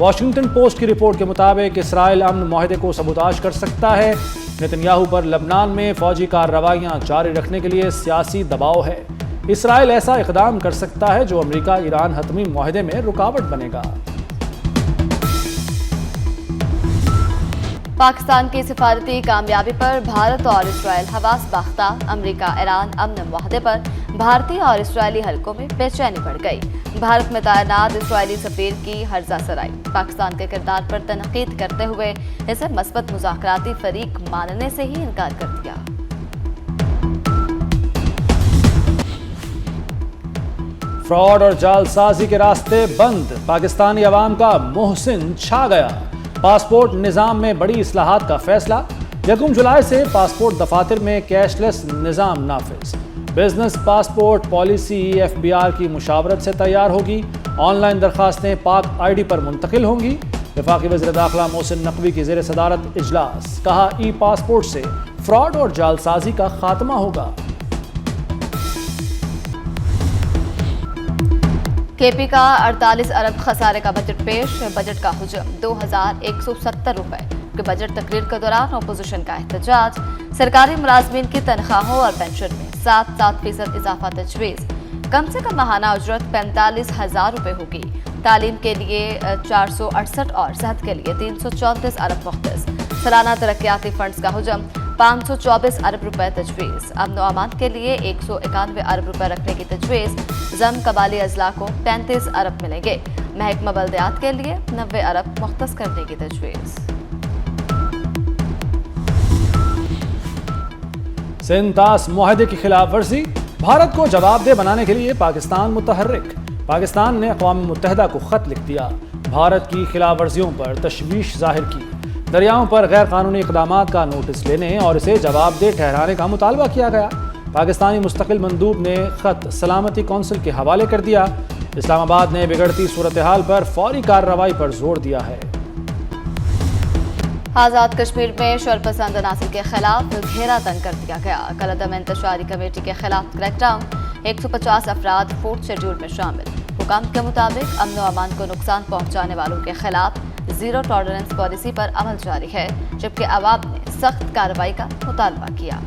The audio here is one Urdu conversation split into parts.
واشنگٹن پوسٹ کی رپورٹ کے مطابق اسرائیل امن معاہدے کو سبوتاژ کر سکتا ہے۔ نتنیاہو پر لبنان میں فوجی کارروائیاں جاری رکھنے کے لیے سیاسی دباؤ ہے۔ اسرائیل ایسا اقدام کر سکتا ہے جو امریکہ ایران حتمی معاہدے میں رکاوٹ بنے گا۔ پاکستان کی سفارتی کامیابی پر بھارت اور اسرائیل حواس باختہ۔ امریکہ ایران امن معاہدے پر بھارتی اور اسرائیلی حلقوں میں بے چینی بڑھ گئی۔ بھارت میں تعینات اسرائیلی سفیر کی ہرزہ سرائی۔ پاکستان کے کردار پر تنقید کرتے ہوئے اسے مثبت مذاکراتی فریق ماننے سے ہی انکار کر دیا۔ فراڈ اور جعل سازی کے راستے بند، پاکستانی عوام کا محسن چھا گیا۔ پاسپورٹ نظام میں بڑی اصلاحات کا فیصلہ، 1 جولائی سے پاسپورٹ دفاتر میں کیش لیس نظام نافذ۔ بزنس پاسپورٹ پالیسی FBR کی مشاورت سے تیار ہوگی۔ آن لائن درخواستیں پاک ID پر منتقل ہوں گی۔ وفاقی وزیر داخلہ محسن نقوی کی زیر صدارت اجلاس، کہا ای پاسپورٹ سے فراڈ اور جعل سازی کا خاتمہ ہوگا۔ KP کا 48 ارب خسارے کا بجٹ پیش، بجٹ کا حجم 2170 روپے کے بجٹ تقریر کے دوران اپوزیشن کا احتجاج۔ سرکاری ملازمین کی تنخواہوں اور پینشن میں 7% اضافہ تجویز، کم سے کم ماہانہ اجرت 45,000 روپے ہوگی۔ تعلیم کے لیے 468 اور صحت کے لیے 334 ارب مختص۔ سالانہ ترقیاتی فنڈز کا حجم 524 ارب روپے تجویز۔ امن و امان کے لیے 191 ارب روپے رکھنے کی تجویز۔ ضم قبائلی اضلاع کو 35 ارب ملیں گے۔ محکمہ بلدیات کے لیے 90 ارب مختص کرنے کی تجویز۔ سنتاس معاہدے کی خلاف ورزی، بھارت کو جواب دہ بنانے کے لیے پاکستان متحرک۔ پاکستان نے اقوام متحدہ کو خط لکھ دیا، بھارت کی خلاف ورزیوں پر تشویش ظاہر کی، دریاؤں پر غیر قانونی اقدامات کا نوٹس لینے اور اسے جواب دہ ٹھہرانے کا مطالبہ کیا گیا۔ پاکستانی مستقل مندوب نے خط سلامتی کونسل کے حوالے کر دیا۔ اسلام آباد نے بگڑتی صورتحال پر فوری کارروائی پر زور دیا ہے۔ آزاد کشمیر میں شور پسند عناصر کے خلاف گھیرا تنگ کر دیا گیا۔ کالعدم انتشاری کمیٹی کے خلاف کریک ڈاؤن، 150 افراد 4تھ شیڈول میں شامل۔ حکام کے مطابق امن و امان کو نقصان پہنچانے والوں کے خلاف زیرو ٹالرنس پالیسی پر عمل جاری ہے، جبکہ عوام نے سخت کارروائی کا مطالبہ کیا۔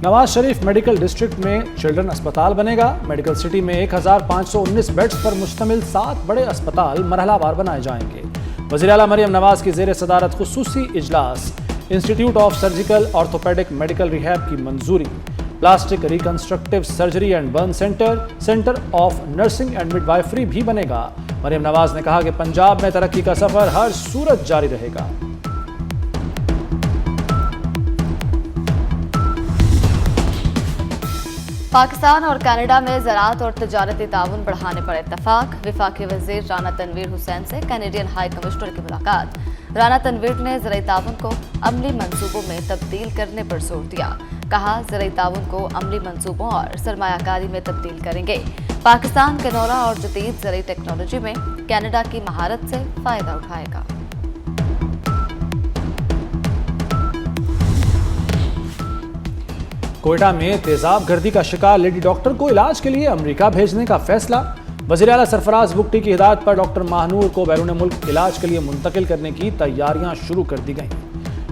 نواز شریف میڈیکل ڈسٹرکٹ میں چلڈرن اسپتال بنے گا۔ میڈیکل سٹی میں 1519 بیڈز پر مشتمل 7 بڑے اسپتال مرحلہ وار بنائے جائیں گے۔ وزیر اعلیٰ مریم نواز کی زیر صدارت خصوصی اجلاس، institute of surgical orthopaedic medical rehab کی منظوری۔ Plastic reconstructive surgery and burn centre of nursing and midwifery بھی بنے گا۔ مریم نواز نے کہا کہ پنجاب میں ترقی کا سفر ہر صورت جاری رہے گا۔ پاکستان اور کینیڈا میں زراعت اور تجارتی تعاون بڑھانے پر اتفاق۔ وفاقی وزیر رانا تنویر حسین سے کینیڈین ہائی کمشنر کی ملاقات۔ رانا تنویر نے زرعی تعاون کو عملی منصوبوں میں تبدیل کرنے پر زور دیا، کہا زرعی تعاون کو عملی منصوبوں اور سرمایہ کاری میں تبدیل کریں گے۔ پاکستان کنورہ اور جدید زرعی ٹیکنالوجی میں کینیڈا کی مہارت سے فائدہ اٹھائے گا۔ کوئٹہ میں تیزاب گردی کا شکار لیڈی ڈاکٹر کو علاج کے لیے امریکہ بھیجنے کا فیصلہ۔ وزیر اعلیٰ سرفراز بگٹی کی ہدایت پر ڈاکٹر ماہنور کو بیرون ملک علاج کے لیے منتقل کرنے کی تیاریاں شروع کر دی گئیں۔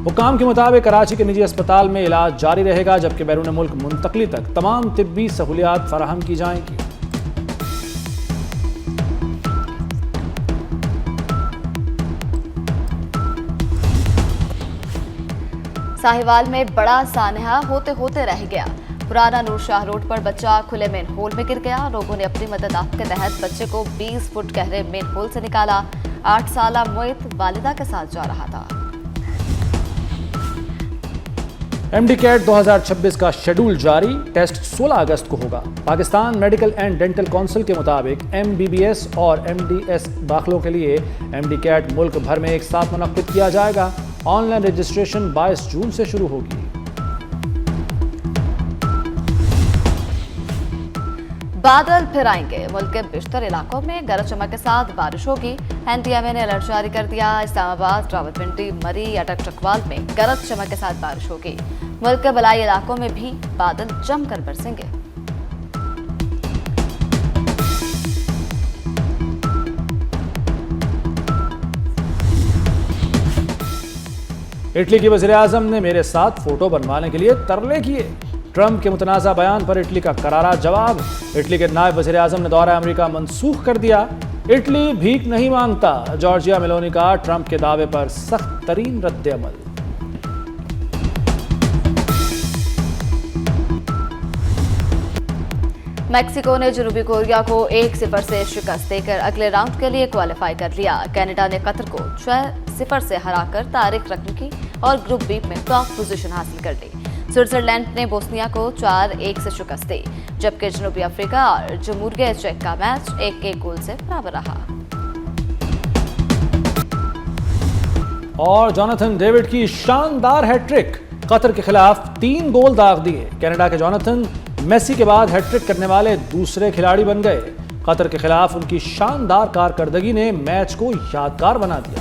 حکام کے مطابق کراچی کے نجی اسپتال میں علاج جاری رہے گا، جبکہ بیرون ملک منتقلی تک تمام طبی سہولیات فراہم کی جائیں گی۔ ساہیوال میں بڑا سانحہ ہوتے ہوتے رہ گیا۔ پرانا نور شاہ روڈ پر بچہ کھلے مین ہول میں گر گیا۔ لوگوں نے اپنی مدد آپ کے تحت بچے کو 20 فٹ گہرے مین ہول سے نکالا۔ 8 سالہ مویت والدہ کے ساتھ جا رہا تھا۔ MD CAT 2026 کا شیڈول جاری، ٹیسٹ 16 اگست کو ہوگا۔ Pakistan medical and dental council کے مطابق MBBS اور MDS داخلوں کے لیے MD CAT ملک بھر میں ایک ساتھ منعقد کیا جائے گا۔ آن لائن رجسٹریشن 22 جون سے شروع ہوگی۔ بادل پھر آئیں گے، ملک کے بیشتر علاقوں میں گرج چمک کے ساتھ بارش ہوگی۔ NTMA نے الرٹ جاری کر دیا۔ اسلام آباد، راولپنڈی، مری، اٹک چکوال میں گرج چمک کے ساتھ بارش ہوگی۔ ملک کے بلائی علاقوں میں بھی بادل جم کر برسیں گے۔ اٹلی کی وزیر اعظم نے میرے ساتھ فوٹو بنوانے کے لیے ترلے کیے۔ ٹرمپ کے متنازع بیان پر اٹلی کا کرارا جواب۔ اٹلی کے نائب وزیر اعظم نے دورہ امریکہ منسوخ کر دیا۔ اٹلی بھیک نہیں مانگتا، جارجیا میلونی کا ٹرمپ کے دعوے پر سخت ترین رد عمل۔ میکسیکو نے جنوبی کوریا کو 1-0 سے شکست دے کر اگلے راؤنڈ کے لیے کوالیفائی کر لیا۔ کینیڈا نے قطر کو 6-0 سے ہرا کر تاریخ رقم کی اور گروپ بی میں ٹاپ پوزیشن حاصل کر لی۔ سوئٹزرلینڈ نے بوسنیا کو 4-1 سے شکست دی، جبکہ جنوبی افریقہ اور جمہوریہ چیک کا میچ 1-1 گول سے برابر رہا۔ اور جوناتھن ڈیوڈ کی شاندار ہیٹ ٹرک، قطر کے خلاف 3 گول داغ دیے۔ کینیڈا کے جوناتھن میسی کے بعد ہیٹ ٹرک کرنے والے دوسرے کھلاڑی بن گئے۔ قطر کے خلاف ان کی شاندار کارکردگی نے میچ کو یادگار بنا دیا۔